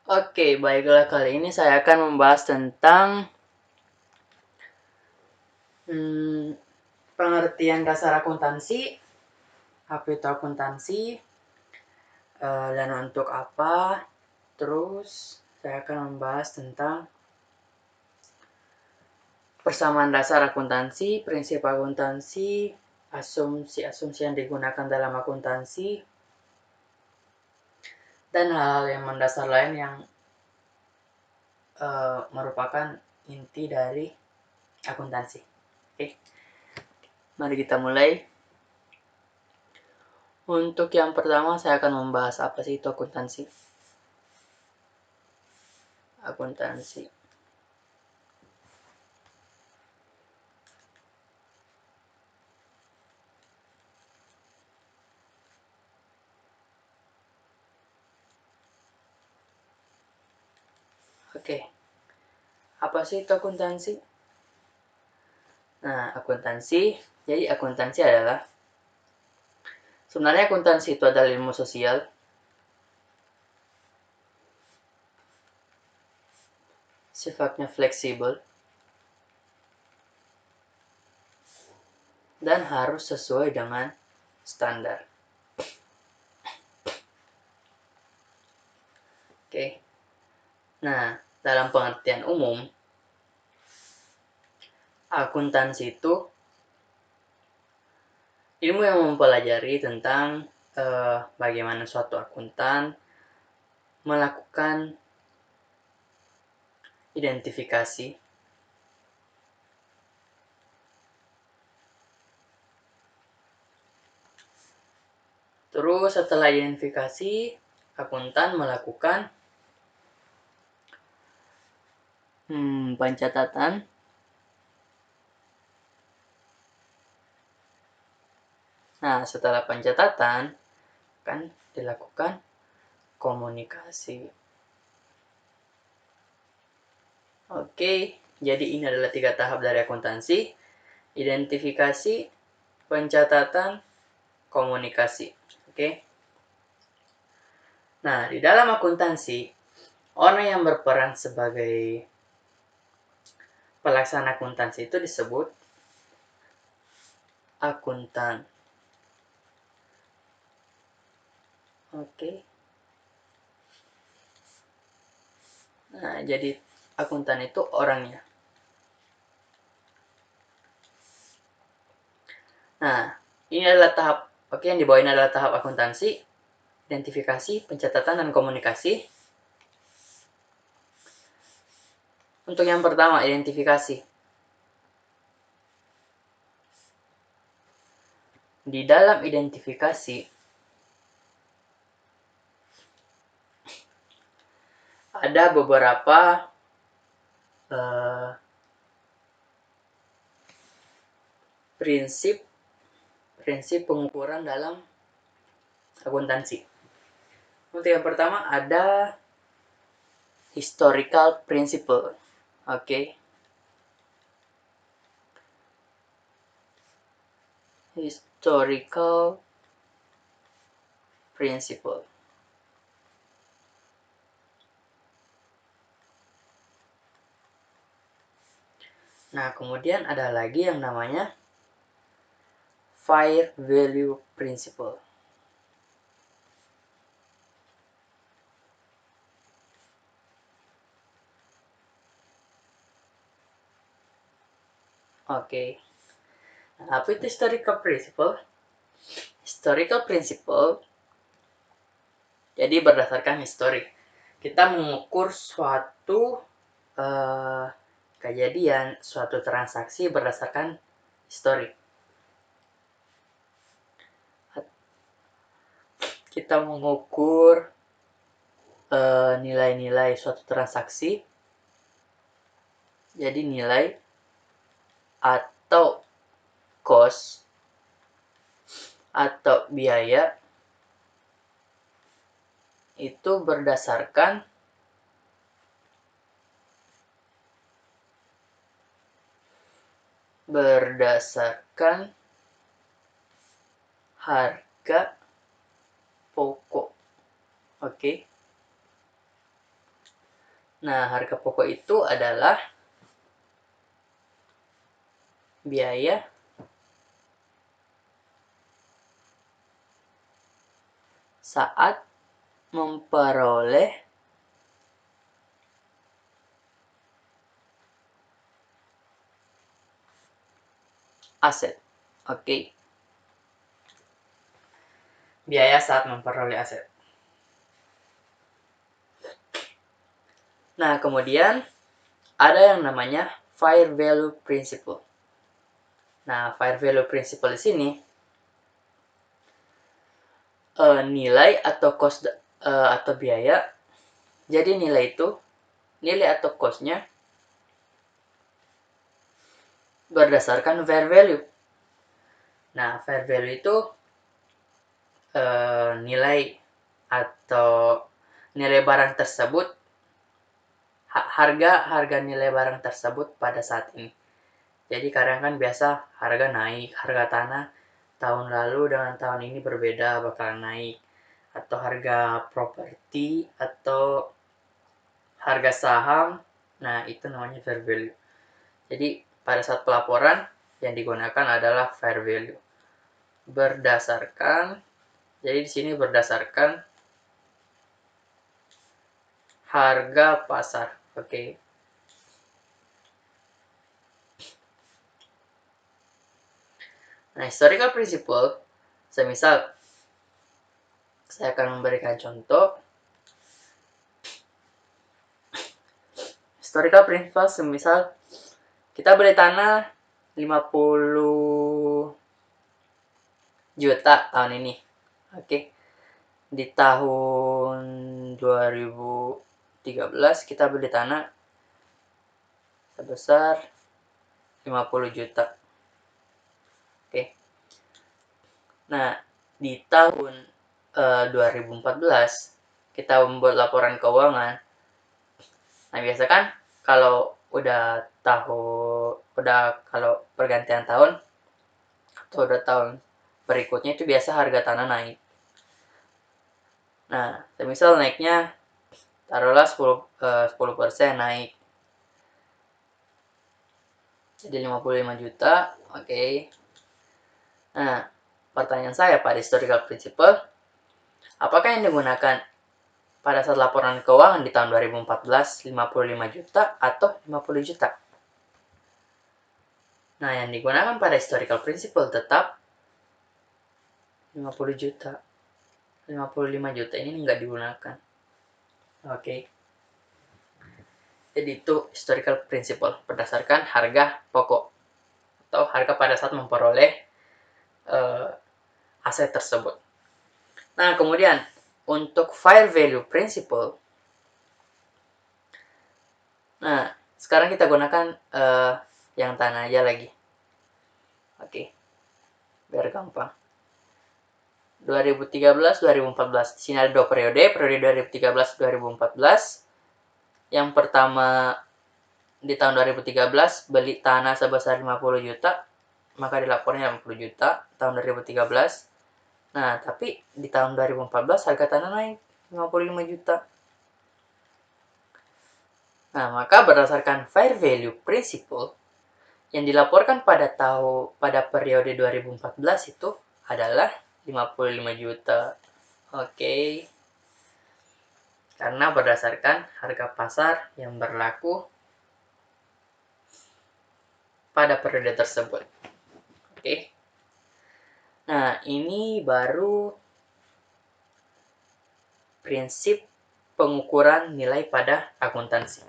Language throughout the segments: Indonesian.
Oke, baiklah kali ini saya akan membahas tentang pengertian dasar akuntansi, apa itu akuntansi, dan untuk apa. Terus saya akan membahas tentang persamaan dasar akuntansi, prinsip akuntansi, asumsi-asumsi yang digunakan dalam akuntansi, dan hal-hal yang mendasar lain yang merupakan inti dari akuntansi. Oke, mari kita mulai. Untuk yang pertama, saya akan membahas apa sih itu akuntansi. Akuntansi. Oke, apa sih itu akuntansi? Nah, jadi akuntansi adalah, sebenarnya akuntansi itu adalah ilmu sosial. Sifatnya fleksibel. Dan harus sesuai dengan standar. Oke. Nah, dalam pengertian umum, akuntansi itu ilmu yang mempelajari tentang bagaimana suatu akuntan melakukan identifikasi, terus setelah identifikasi, akuntan melakukan pencatatan, nah setelah pencatatan kan dilakukan komunikasi. Oke, jadi ini adalah 3 tahap dari akuntansi: identifikasi, pencatatan, komunikasi. Oke. Nah, di dalam akuntansi, orang yang berperan sebagai pelaksana akuntansi itu disebut akuntan. Oke. Nah, jadi akuntan itu orangnya. Nah, ini adalah tahap, yang di bawah ini adalah tahap akuntansi, identifikasi, pencatatan, dan komunikasi. Untuk yang pertama, identifikasi. Di dalam identifikasi, ada beberapa prinsip pengukuran dalam akuntansi. Untuk yang pertama ada historical principle. Oke. Historical principle. Nah, kemudian ada lagi yang namanya fair value principle. Oke. Nah, apa itu historical principle? Historical principle jadi berdasarkan histori. Kita mengukur suatu kejadian, suatu transaksi berdasarkan histori. Kita mengukur nilai-nilai suatu transaksi, jadi nilai atau cost atau biaya itu berdasarkan harga pokok. Oke. Nah, harga pokok itu adalah biaya saat memperoleh aset. Oke. Biaya saat memperoleh aset. Nah, kemudian ada yang namanya fair value principle. Nah, fair value principle di sini nilai atau cost atau biaya. Jadi nilai atau cost-nya berdasarkan fair value. Nah, fair value itu nilai atau nilai barang tersebut, harga nilai barang tersebut pada saat ini. Jadi kadang kan biasa harga naik, harga tanah tahun lalu dengan tahun ini berbeda, bakalan naik. Atau harga properti atau harga saham, nah itu namanya fair value. Jadi pada saat pelaporan yang digunakan adalah fair value. Jadi di sini berdasarkan harga pasar. Oke. Nah, historical principle, semisal saya akan memberikan contoh. Historical principle semisal kita beli tanah 50 juta tahun ini. Oke. Di tahun 2013 kita beli tanah sebesar 50 juta. Oke. Nah, di tahun 2014 kita membuat laporan keuangan. Nah, biasa kan kalau kalau pergantian tahun atau udah tahun berikutnya itu biasa harga tanah naik. Nah, misal naiknya taruhlah 10% naik. Jadi 55 juta, oke. Nah, pertanyaan saya pada historical principle, apakah yang digunakan pada saat laporan keuangan di tahun 2014 55 juta atau 50 juta? Nah, yang digunakan pada historical principle tetap 50 juta. 55 juta ini nggak digunakan. Oke. Jadi itu historical principle berdasarkan harga pokok atau harga pada saat memperoleh aset tersebut. Nah, kemudian untuk fair value principle, nah sekarang kita gunakan yang tanah aja lagi. Oke, biar gampang. 2013-2014. Di sini ada dua periode 2013-2014. Yang pertama di tahun 2013 beli tanah sebesar 50 juta, maka dilapornya 50 juta tahun 2013. Nah, tapi di tahun 2014 harga tanah naik 55 juta. Nah, maka berdasarkan fair value principle yang dilaporkan pada periode 2014 itu adalah 55 juta. Oke. Karena berdasarkan harga pasar yang berlaku pada periode tersebut. Oke. Nah, ini baru prinsip pengukuran nilai pada akuntansi.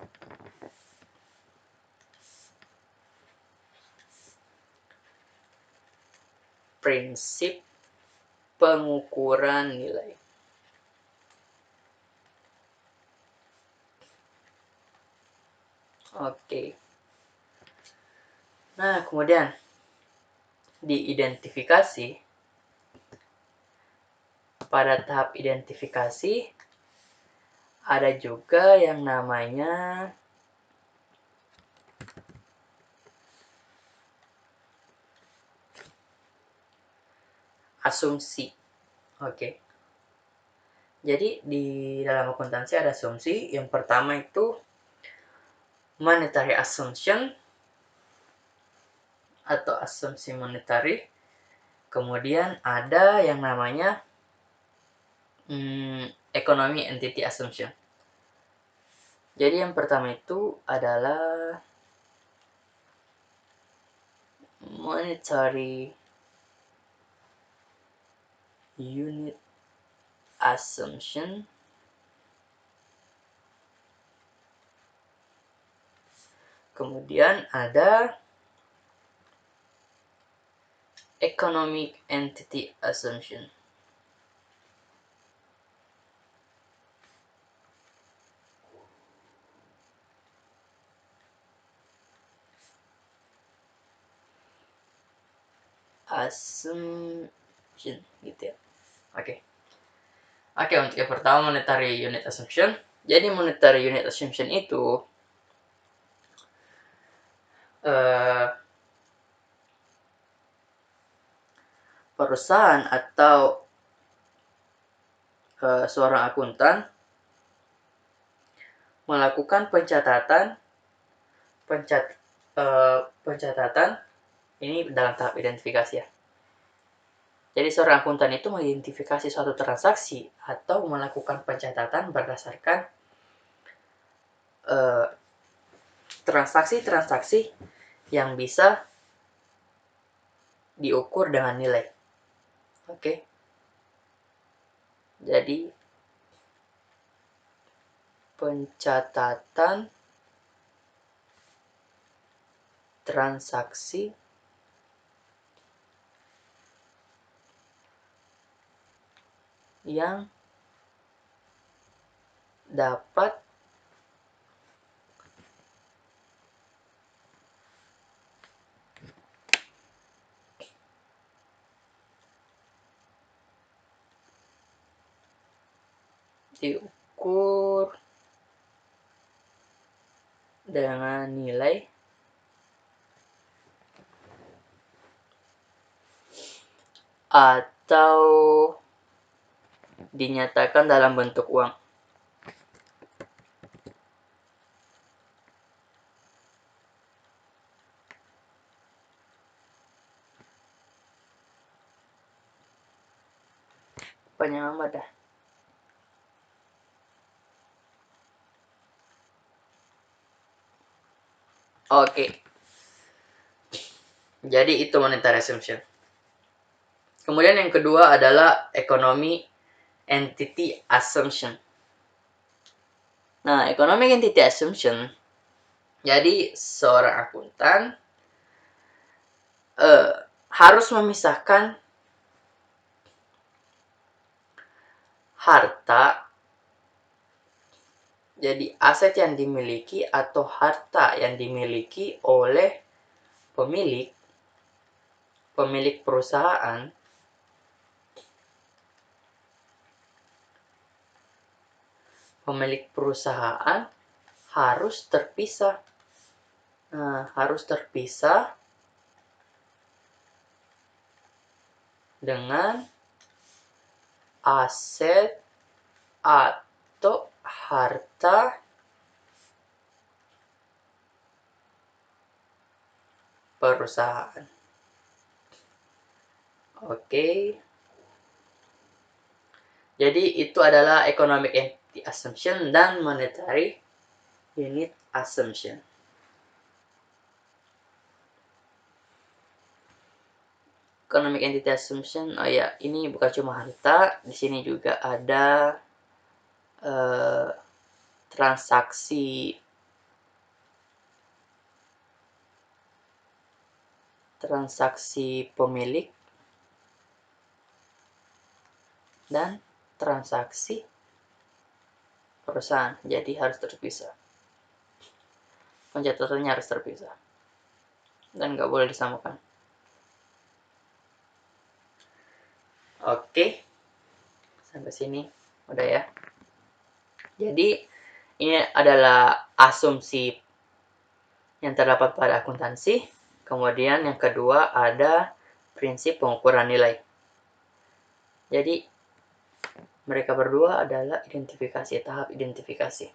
Prinsip pengukuran nilai. Oke. Nah, kemudian diidentifikasi. Pada tahap identifikasi ada juga yang namanya asumsi. Oke. Jadi di dalam akuntansi ada asumsi. Yang pertama itu monetary assumption atau asumsi monetary. Kemudian ada yang namanya economic entity assumption. Jadi yang pertama itu adalah monetary unit assumption. Kemudian ada economic entity assumption. Assumption gitu ya. Oke, untuk yang pertama monetary unit assumption. Jadi monetary unit assumption itu perusahaan atau seorang akuntan melakukan pencatatan ini dalam tahap identifikasi ya. Jadi seorang akuntan itu mengidentifikasi suatu transaksi atau melakukan pencatatan berdasarkan transaksi-transaksi yang bisa diukur dengan nilai. Oke. Jadi pencatatan transaksi yang dapat diukur dengan nilai atau dinyatakan dalam bentuk uang. Panjang amat dah. Oke. Jadi itu monetary assumption. Kemudian yang kedua adalah economic entity assumption. Nah, economic entity assumption, jadi seorang akuntan harus memisahkan harta, jadi aset yang dimiliki atau harta yang dimiliki oleh pemilik perusahaan harus terpisah. Harus terpisah dengan aset atau harta perusahaan. Oke. Jadi itu adalah economic entity assumption dan monetary unit assumption. Economic entity assumption, ini bukan cuma harta, di sini juga ada transaksi pemilik dan transaksi perusahaan. Jadi harus terpisah. Pencatatannya harus terpisah. Dan nggak boleh disamakan. Oke. Sampai sini udah ya. Jadi ini adalah asumsi yang terdapat pada akuntansi. Kemudian yang kedua ada prinsip pengukuran nilai. Jadi mereka berdua adalah tahap identifikasi.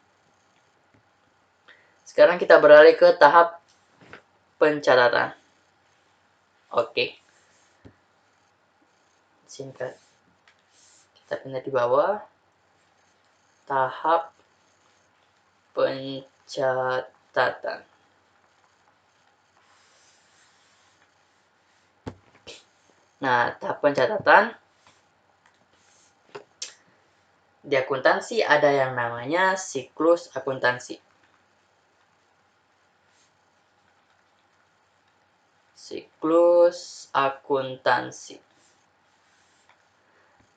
Sekarang kita beralih ke tahap pencatatan. Oke. Singkat. Kita pindah di bawah. Tahap pencatatan. Nah, tahap pencatatan di akuntansi ada yang namanya siklus akuntansi. Siklus akuntansi.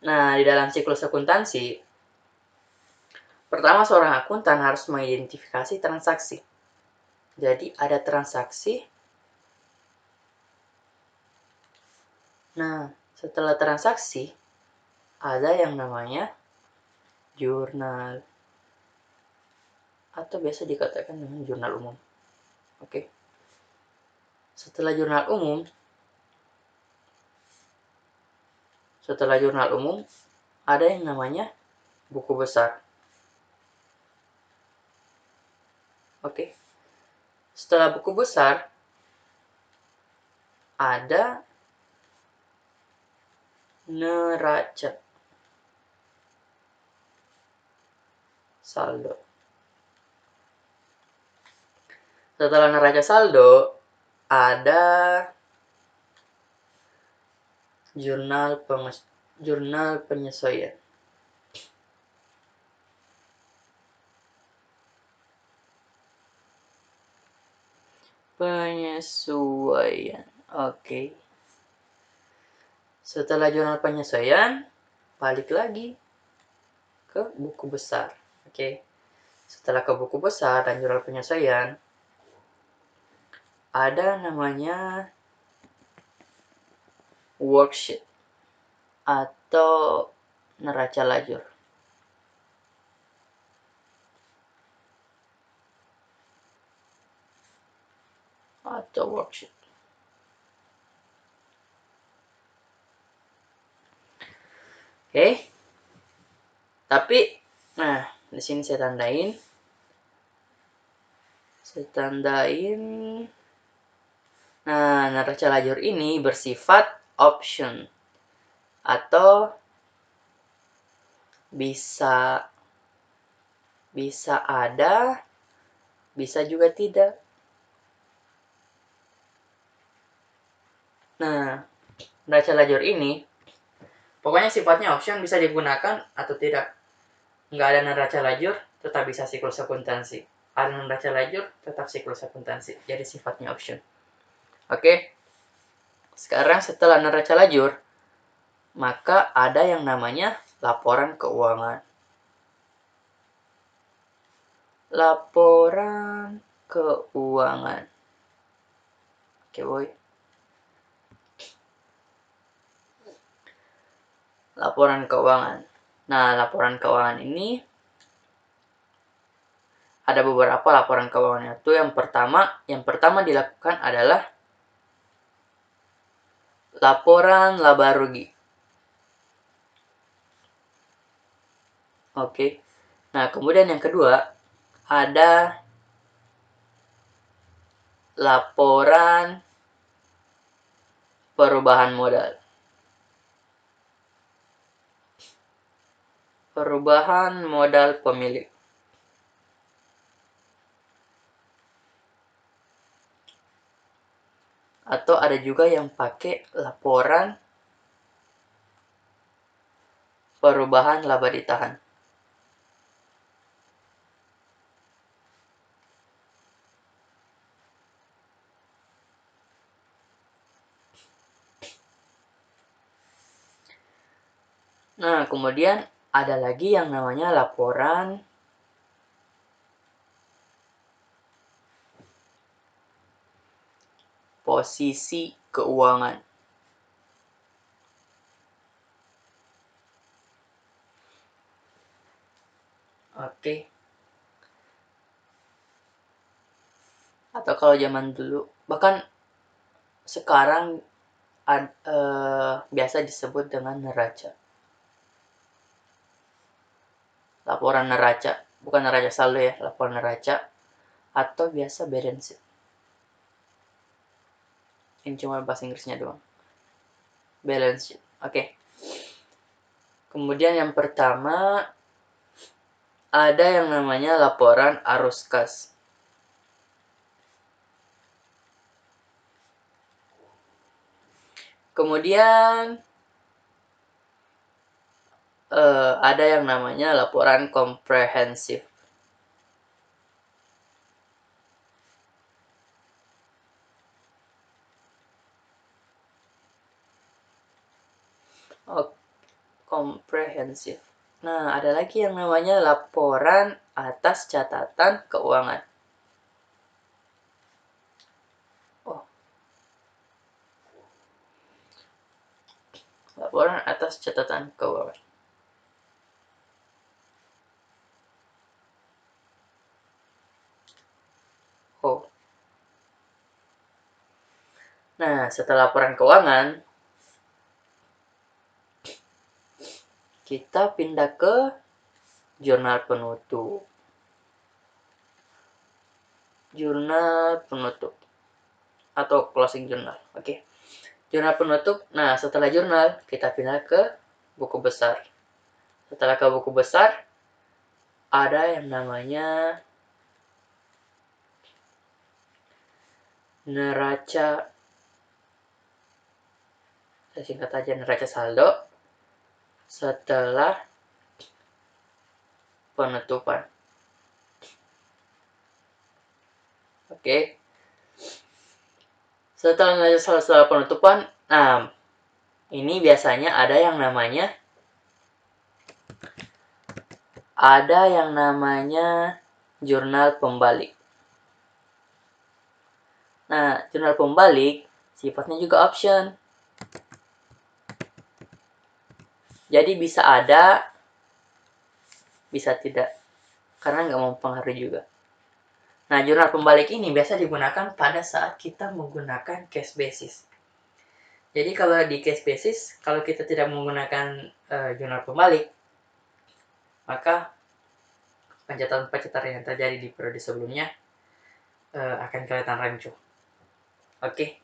Nah, di dalam siklus akuntansi, pertama seorang akuntan harus mengidentifikasi transaksi. Jadi ada transaksi. Nah, setelah transaksi, ada yang namanya jurnal. Atau biasa dikatakan dengan jurnal umum. Oke. Setelah jurnal umum, ada yang namanya buku besar. Oke. Setelah buku besar, ada neraca saldo. Setelah neraca saldo, ada jurnal penyesuaian. Oke. Setelah jurnal penyesuaian, balik lagi ke buku besar. Oke. Setelah ke buku besar dan jurnal penyesuaian, ada namanya worksheet atau neraca lajur. Atau worksheet. Oke. Tapi, nah, di sini saya tandain. Nah, neraca lajur ini bersifat option atau bisa ada, bisa juga tidak. Nah, neraca lajur ini pokoknya sifatnya option, bisa digunakan atau tidak. Nggak ada neraca lajur, tetap bisa siklus akuntansi. Ada neraca lajur, tetap siklus akuntansi. Jadi sifatnya option. Oke. Sekarang setelah neraca lajur, maka ada yang namanya laporan keuangan. Laporan keuangan. Oke, boy. Laporan keuangan. Nah, laporan keuangan ini ada beberapa laporan keuangan itu. Yang pertama dilakukan adalah laporan laba rugi. Oke. Nah, kemudian yang kedua ada laporan perubahan modal. Perubahan modal pemilik. Atau ada juga yang pakai laporan perubahan laba ditahan. Nah, kemudian ada lagi yang namanya laporan posisi keuangan. Oke. Atau kalau zaman dulu, bahkan sekarang biasa disebut dengan neraca. Laporan neraca, bukan neraca saldo ya, laporan neraca atau biasa balance sheet. Ini cuma bahasa Inggrisnya doang. Balance sheet. Oke. Kemudian yang pertama ada yang namanya laporan arus kas. Kemudian ada yang namanya laporan komprehensif. Komprehensif. Nah, ada lagi yang namanya laporan atas catatan keuangan. Laporan atas catatan keuangan. Nah, setelah laporan keuangan, kita pindah ke jurnal penutup. Jurnal penutup atau closing journal. Oke. Jurnal penutup. Nah, setelah jurnal, kita pindah ke buku besar. Setelah ke buku besar, ada yang namanya neraca. Saya singkat aja neraca saldo setelah penutupan. Oke. Setelah neraca saldo setelah penutupan, nah, ini biasanya ada yang namanya jurnal pembalik. Nah, jurnal pembalik sifatnya juga option. Jadi bisa ada, bisa tidak, karena nggak mempengaruhi juga. Nah, jurnal pembalik ini biasa digunakan pada saat kita menggunakan cash basis. Jadi kalau di cash basis, kalau kita tidak menggunakan jurnal pembalik, maka pencatatan-pencatatan yang terjadi di periode sebelumnya akan kelihatan rancu. Oke.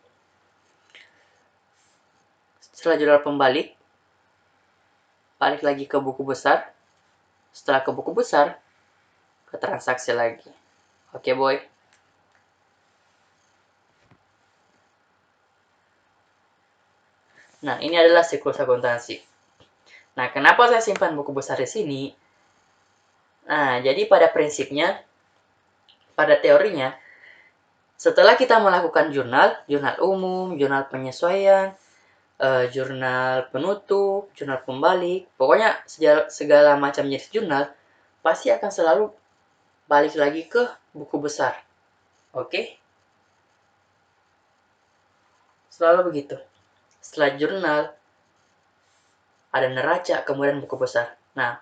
Setelah jurnal pembalik, balik lagi ke buku besar. Setelah ke buku besar, ke transaksi lagi. Oke, boy. Nah, ini adalah siklus akuntansi. Nah, kenapa saya simpan buku besar di sini? Nah, jadi pada prinsipnya, pada teorinya, setelah kita melakukan jurnal umum, jurnal penyesuaian, jurnal penutup, jurnal pembalik, pokoknya segala macam jenis jurnal, pasti akan selalu balik lagi ke buku besar. Oke? Selalu begitu. Setelah jurnal, ada neraca, kemudian buku besar. Nah,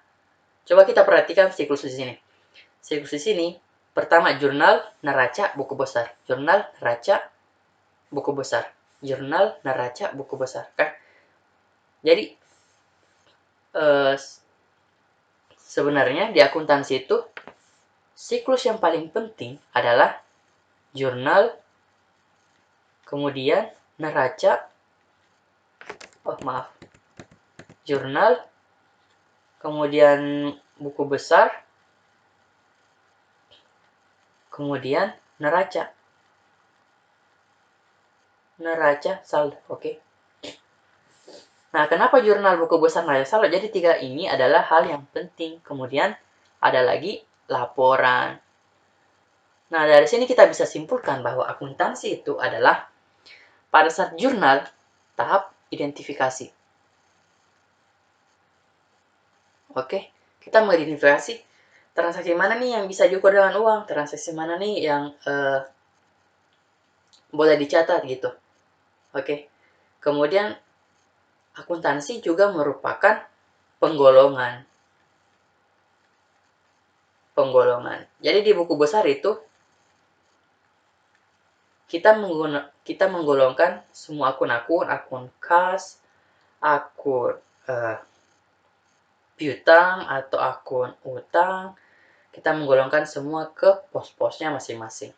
coba kita perhatikan siklus di sini. Siklus di sini, pertama jurnal, neraca, buku besar. Jurnal, neraca, buku besar. Jurnal, neraca, buku besar. Kan? Jadi, sebenarnya di akuntansi itu, siklus yang paling penting adalah jurnal, kemudian neraca, jurnal, kemudian buku besar, kemudian neraca saldo. Oke. Nah, kenapa jurnal, buku besar, neraca saldo? Jadi 3 ini adalah hal yang penting. Kemudian ada lagi laporan. Nah, dari sini kita bisa simpulkan bahwa akuntansi itu adalah pada saat jurnal, tahap identifikasi. Oke, kita mengidentifikasi transaksi mana nih yang bisa diukur dengan uang, transaksi mana nih yang boleh dicatat gitu. Oke, kemudian akuntansi juga merupakan penggolongan. Jadi di buku besar itu kita menggolongkan semua akun kas, akun piutang atau akun utang, kita menggolongkan semua ke pos-posnya masing-masing.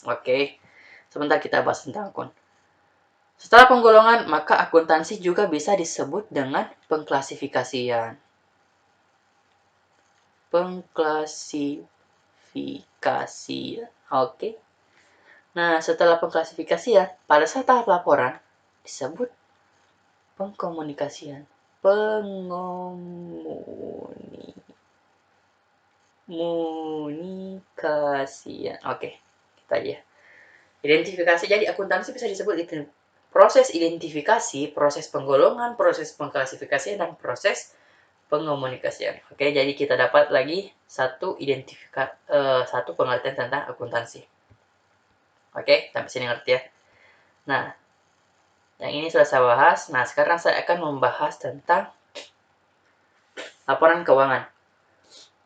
Oke, sebentar kita bahas tentang akun. Setelah penggolongan, maka akuntansi juga bisa disebut dengan pengklasifikasian. Pengklasifikasian. Oke. Nah, setelah pengklasifikasian, pada saat tahap laporan disebut pengkomunikasian. Komunikasian. Oke, kita aja. Identifikasi, jadi akuntansi bisa disebut itu proses identifikasi, proses penggolongan, proses pengklasifikasian, dan proses pengomunikasian. Oke, jadi kita dapat lagi satu pengertian tentang akuntansi. Oke, sampai sini ngerti ya. Nah, yang ini sudah saya bahas. Nah, sekarang saya akan membahas tentang laporan keuangan.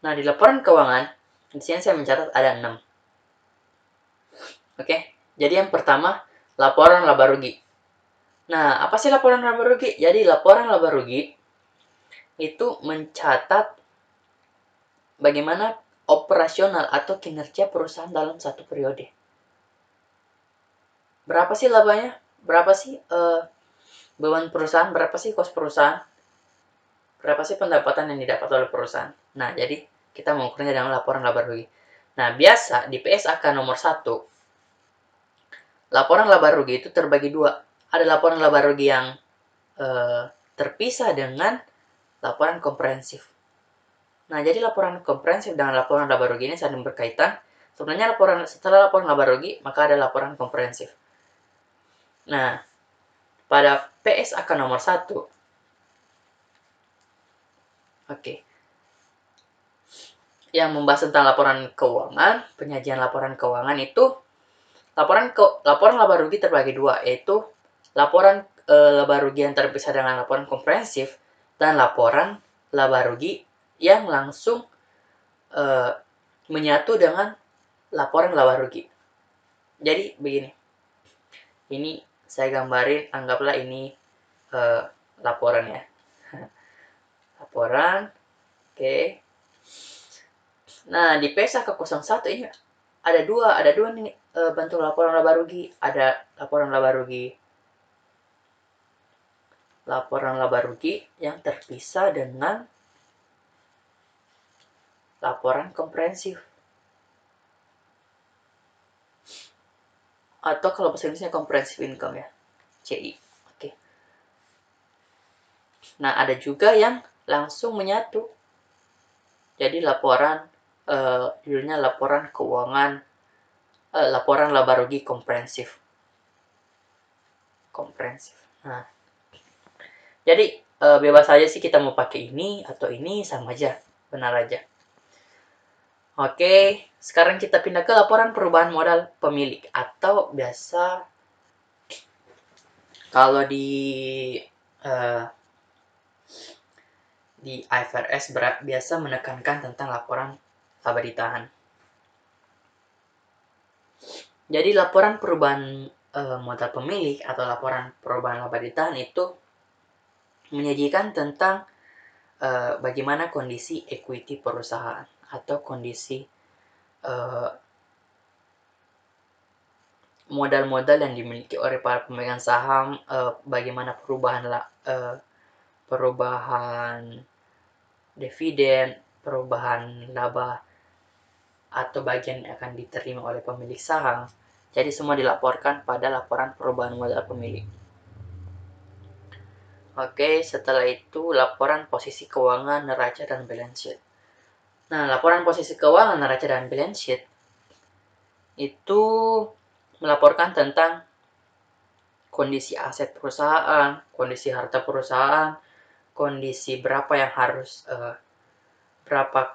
Nah, di laporan keuangan, di sini saya mencatat ada 6. Oke, jadi yang pertama, laporan laba rugi. Nah, apa sih laporan laba rugi? Jadi, laporan laba rugi itu mencatat bagaimana operasional atau kinerja perusahaan dalam satu periode. Berapa sih labanya? Berapa sih beban perusahaan? Berapa sih kos perusahaan? Berapa sih pendapatan yang didapat oleh perusahaan? Nah, jadi kita mengukurnya dengan laporan laba rugi. Nah, biasa di PSAK nomor 1, laporan laba rugi itu terbagi 2. Ada laporan laba rugi yang terpisah dengan laporan komprehensif. Nah, jadi laporan komprehensif dengan laporan laba rugi ini saling berkaitan. Sebenarnya setelah laporan laba rugi, maka ada laporan komprehensif. Nah, pada PSAK nomor 1, yang membahas tentang laporan keuangan, penyajian laporan keuangan itu, laporan laba rugi terbagi 2, yaitu laporan laba rugi yang terpisah dengan laporan komprehensif, dan laporan laba rugi yang langsung menyatu dengan laporan laba rugi. Jadi begini, ini saya gambarin, anggaplah ini laporan ya. Laporan, oke. Nah, di PSAK 01 ini ada dua nih bentuk laporan laba rugi. Ada laporan laba rugi yang terpisah dengan laporan komprehensif. Atau kalau bahasa Inggrisnya comprehensive income ya, CI. Oke. Nah, ada juga yang langsung menyatu. Jadi judulnya laporan keuangan, laporan laba rugi komprehensif. Nah, jadi bebas aja sih kita mau pakai ini atau ini, sama aja, benar aja. Oke, sekarang kita pindah ke laporan perubahan modal pemilik, atau biasa kalau di IFRS biasa menekankan tentang laporan laba ditahan. Jadi laporan perubahan modal pemilik atau laporan perubahan laba ditahan itu menyajikan tentang bagaimana kondisi equity perusahaan atau kondisi modal-modal yang dimiliki oleh para pemegang saham, bagaimana perubahan dividen, perubahan laba atau bagian yang akan diterima oleh pemilik saham. Jadi semua dilaporkan pada laporan perubahan modal pemilik. Oke, setelah itu laporan posisi keuangan, neraca, dan balance sheet. Nah, laporan posisi keuangan, neraca, dan balance sheet itu melaporkan tentang kondisi aset perusahaan, kondisi harta perusahaan, kondisi berapa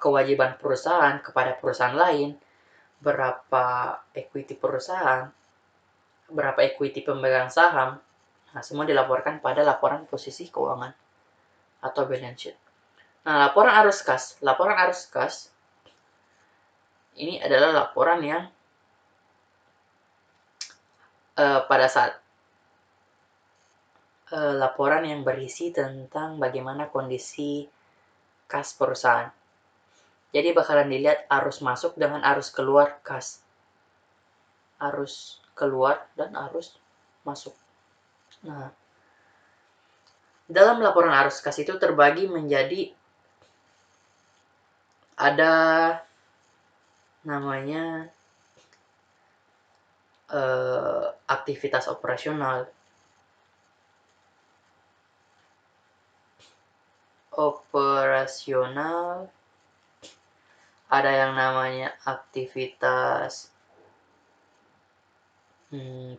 kewajiban perusahaan kepada perusahaan lain, berapa equity perusahaan, berapa equity pemegang saham. Nah, semua dilaporkan pada laporan posisi keuangan atau balance sheet. Nah, laporan arus kas. Laporan arus kas ini adalah laporan yang pada saat laporan yang berisi tentang bagaimana kondisi kas perusahaan. Jadi bakalan dilihat arus masuk dengan arus keluar kas. Arus keluar dan arus masuk. Nah, dalam laporan arus kas itu terbagi menjadi ada namanya aktivitas operasional, ada yang namanya aktivitas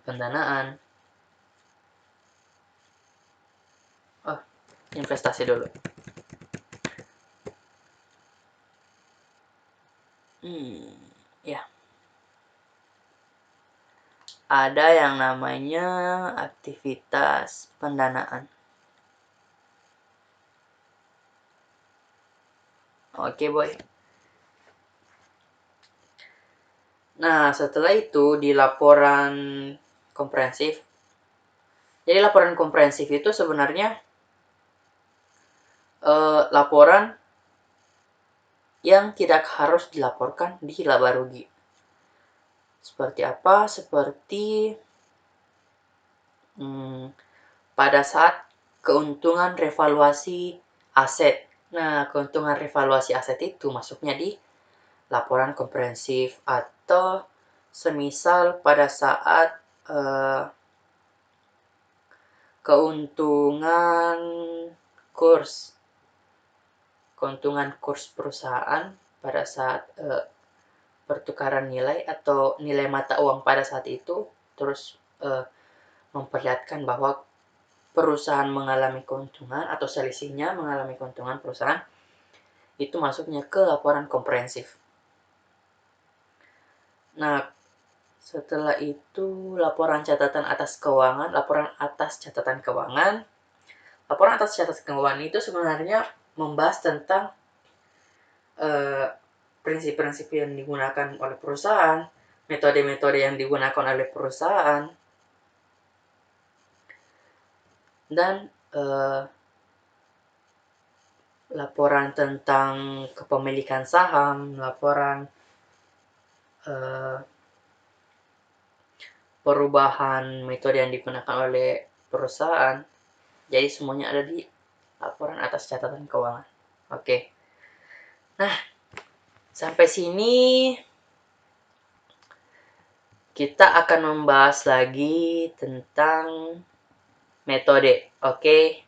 pendanaan. Investasi dulu. Ya. Ada yang namanya aktivitas pendanaan. Oke, boy. Nah, setelah itu di laporan komprehensif. Jadi laporan komprehensif itu sebenarnya laporan yang tidak harus dilaporkan di laba rugi. Seperti apa? Seperti pada saat keuntungan revaluasi aset. Nah, keuntungan revaluasi aset itu masuknya di laporan komprehensif, atau semisal pada saat keuntungan kurs perusahaan pada saat pertukaran nilai atau nilai mata uang pada saat itu, terus memperlihatkan bahwa perusahaan mengalami keuntungan atau selisihnya mengalami keuntungan perusahaan, itu masuknya ke laporan komprehensif. Nah, setelah itu laporan catatan atas keuangan. Laporan atas catatan keuangan itu sebenarnya membahas tentang prinsip-prinsip yang digunakan oleh perusahaan, metode-metode yang digunakan oleh perusahaan, dan laporan tentang kepemilikan saham, laporan perubahan metode yang digunakan oleh perusahaan. Jadi semuanya ada di laporan atas catatan keuangan. Oke. Nah, sampai sini kita akan membahas lagi tentang metode. Oke.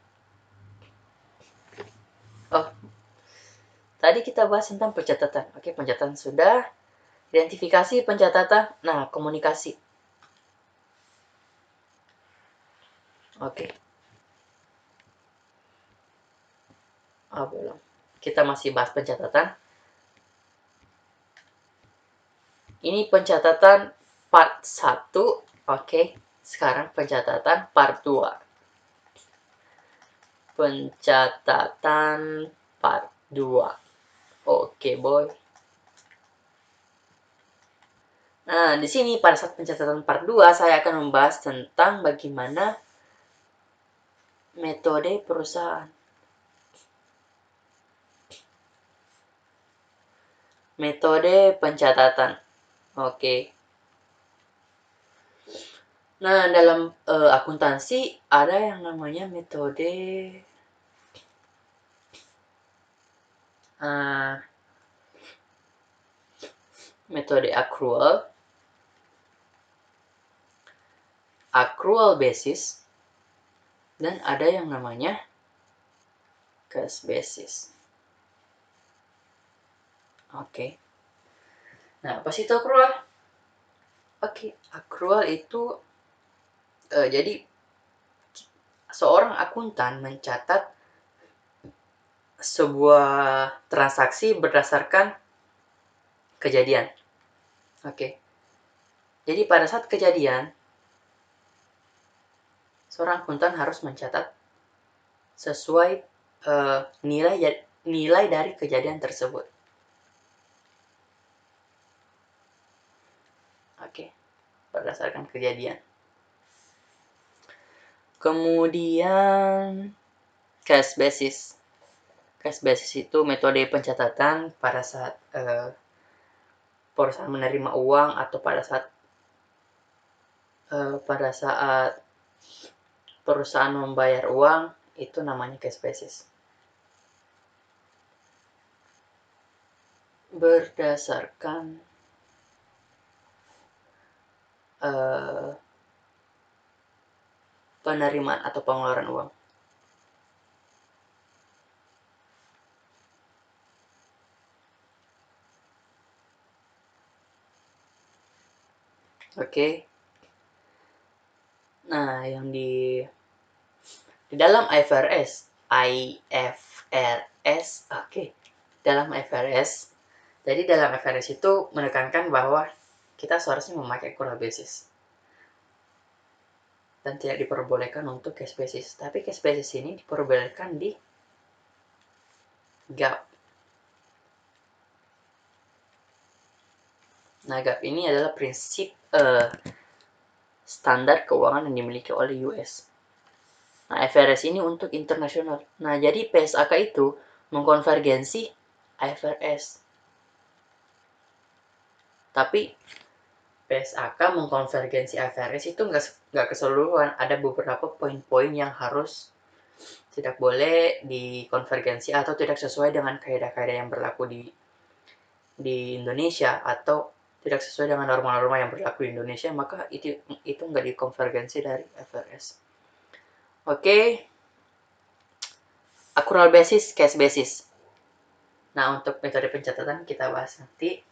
Tadi kita bahas tentang pencatatan. Oke, pencatatan sudah. Identifikasi, pencatatan. Nah, komunikasi. Oke. Belum. Kita masih bahas pencatatan. Ini pencatatan part 1. Oke. Sekarang pencatatan part 2. Pencatatan part 2. Oke, boy. Nah, di sini pada saat pencatatan part 2 saya akan membahas tentang bagaimana metode perusahaan. Metode pencatatan. Oke. Nah, dalam akuntansi ada yang namanya metode accrual basis, dan ada yang namanya cash basis. Oke. Nah, apa sih itu accrual? Oke, accrual itu jadi seorang akuntan mencatat sebuah transaksi berdasarkan kejadian. Oke. Jadi pada saat kejadian, seorang akuntan harus mencatat sesuai nilai dari kejadian tersebut. Oke. Berdasarkan kejadian. Kemudian cash basis. Cash basis itu metode pencatatan pada saat perusahaan menerima uang atau pada saat perusahaan membayar uang, itu namanya cash basis. Berdasarkan penerimaan atau pengeluaran uang. Oke. Nah, yang di dalam IFRS, oke. Dalam IFRS, jadi dalam IFRS itu menekankan bahwa kita seharusnya memakai accrual basis dan tidak diperbolehkan untuk cash basis. Tapi cash basis ini diperbolehkan di GAAP. Nah, GAAP ini adalah prinsip standar keuangan yang dimiliki oleh US. Nah, IFRS ini untuk internasional. Nah, jadi PSAK itu mengkonvergensi IFRS. Tapi PSAK mengkonvergensi IFRS itu nggak keseluruhan. Ada beberapa poin-poin yang harus tidak boleh dikonvergensi atau tidak sesuai dengan kaidah-kaidah yang berlaku di Indonesia atau tidak sesuai dengan norma-norma yang berlaku di Indonesia, maka itu nggak dikonvergensi dari IFRS. Oke. Accrual basis, cash basis. Nah, untuk metode pencatatan kita bahas nanti.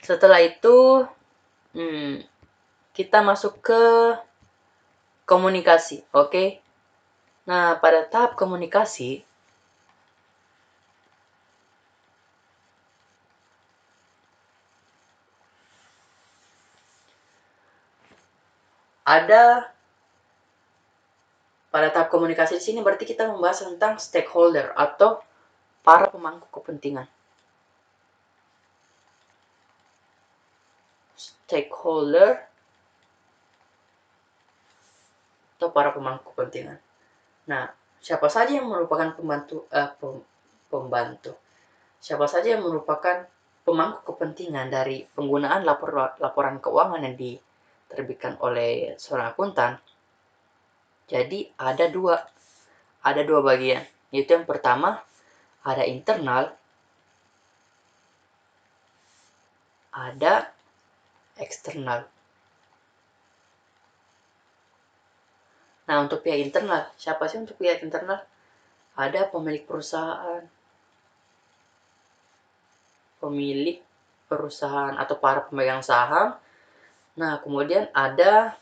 Setelah itu, kita masuk ke komunikasi, oke? Nah, pada tahap komunikasi, pada tahap komunikasi di sini berarti kita membahas tentang stakeholder atau para pemangku kepentingan. Stakeholder atau para pemangku kepentingan. Nah, siapa saja yang merupakan pembantu? Siapa saja yang merupakan pemangku kepentingan dari penggunaan laporan keuangan yang diterbitkan oleh seorang akuntan? Jadi ada dua bagian. Yaitu yang pertama ada internal, ada eksternal. Nah, untuk pihak internal, siapa sih untuk pihak internal? Ada pemilik perusahaan atau para pemegang saham. Nah, kemudian ada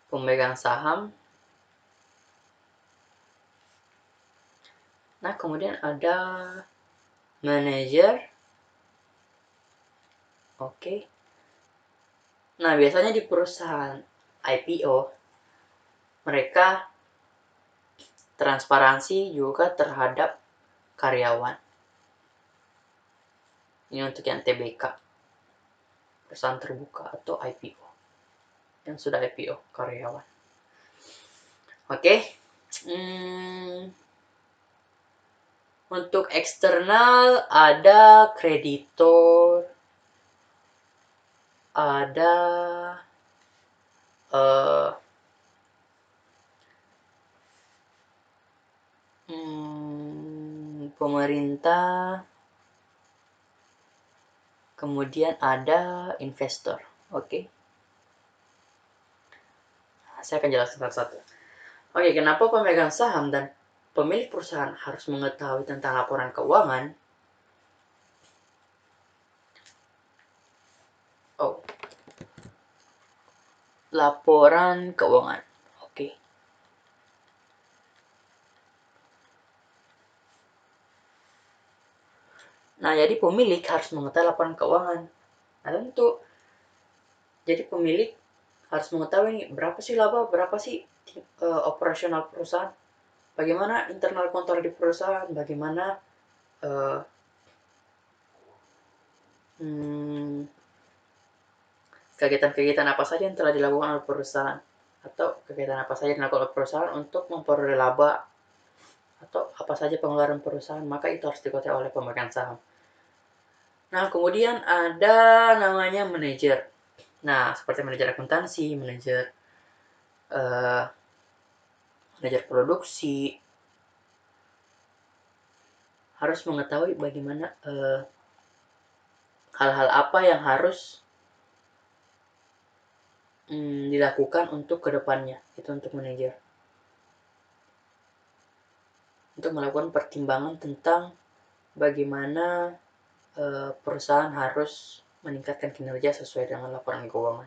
pemegang saham. Nah, kemudian ada manajer. Oke. Nah, biasanya di perusahaan IPO, mereka transparansi juga terhadap karyawan. Ini untuk yang TBK, perusahaan terbuka atau IPO. Yang sudah IPO, karyawan. Oke. Untuk eksternal ada kreditor, ada pemerintah, kemudian ada investor. Oke. Saya akan jelaskan satu-satu. Oke, kenapa pemegang saham dan pemilik perusahaan harus mengetahui tentang laporan keuangan? Laporan keuangan. Oke. Nah, jadi pemilik harus mengetahui laporan keuangan. Nah, tentu. Jadi pemilik harus mengetahui nih, berapa sih laba, berapa sih operasional perusahaan, bagaimana internal kontrol di perusahaan, bagaimana kegiatan-kegiatan apa saja yang telah dilakukan oleh perusahaan, atau kegiatan apa saja dilakukan oleh perusahaan untuk memperoleh laba atau apa saja pengeluaran perusahaan, maka itu harus dikuasai oleh pemegang saham. Nah, kemudian ada namanya manajer. Nah, seperti manajer akuntansi, eh, manajer produksi, harus mengetahui bagaimana hal-hal apa yang harus dilakukan untuk kedepannya. Itu untuk manajer. Untuk melakukan pertimbangan tentang bagaimana perusahaan harus meningkatkan kinerja sesuai dengan laporan keuangan.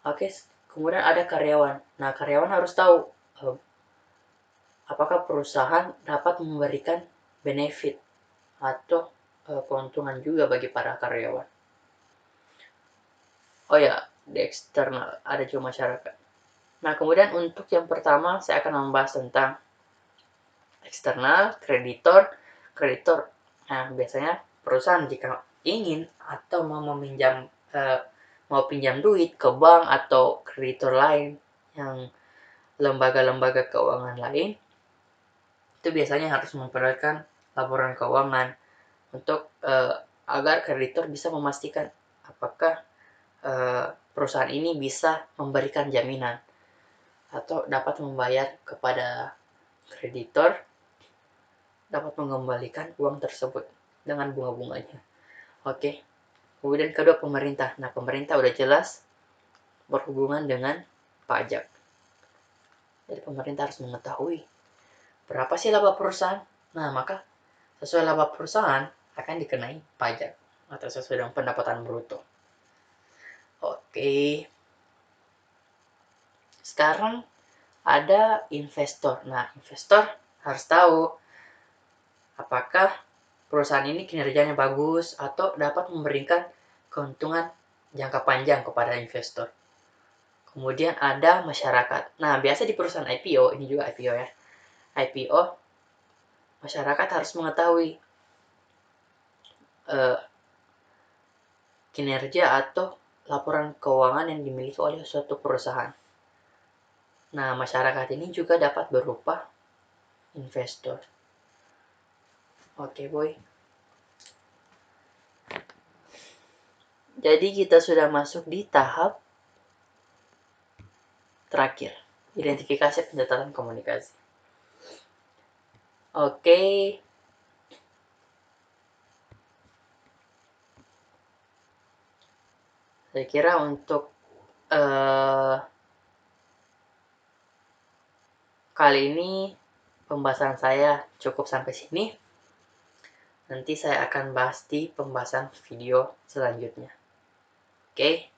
Oke, kemudian ada karyawan. Nah, karyawan harus tahu apakah perusahaan dapat memberikan benefit atau keuntungan juga bagi para karyawan. Oh ya, di eksternal ada juga masyarakat. Nah, kemudian untuk yang pertama saya akan membahas tentang eksternal, kreditor. Nah, biasanya perusahaan jika ingin atau mau pinjam duit ke bank atau kreditor lain yang lembaga-lembaga keuangan lain, itu biasanya harus memperlihatkan laporan keuangan untuk agar kreditor bisa memastikan apakah perusahaan ini bisa memberikan jaminan atau dapat membayar kepada kreditor, dapat mengembalikan uang tersebut dengan bunga-bunganya. Oke. Kemudian kedua, pemerintah. Nah, pemerintah udah jelas berhubungan dengan pajak. Jadi pemerintah harus mengetahui berapa sih laba perusahaan. Nah, maka sesuai laba perusahaan akan dikenai pajak atau sesuai dengan pendapatan bruto. Oke. Sekarang ada investor. Nah, investor harus tahu apakah perusahaan ini kinerjanya bagus atau dapat memberikan keuntungan jangka panjang kepada investor. Kemudian ada masyarakat. Nah, biasa di perusahaan IPO, ini juga IPO ya. IPO, masyarakat harus mengetahui kinerja atau laporan keuangan yang dimiliki oleh suatu perusahaan. Nah, masyarakat ini juga dapat berupa investor. Oke, boy. Jadi kita sudah masuk di tahap terakhir, identifikasi pencatatan komunikasi. Oke. Saya kira untuk kali ini pembahasan saya cukup sampai sini. Nanti saya akan bahas di pembahasan video selanjutnya. Oke.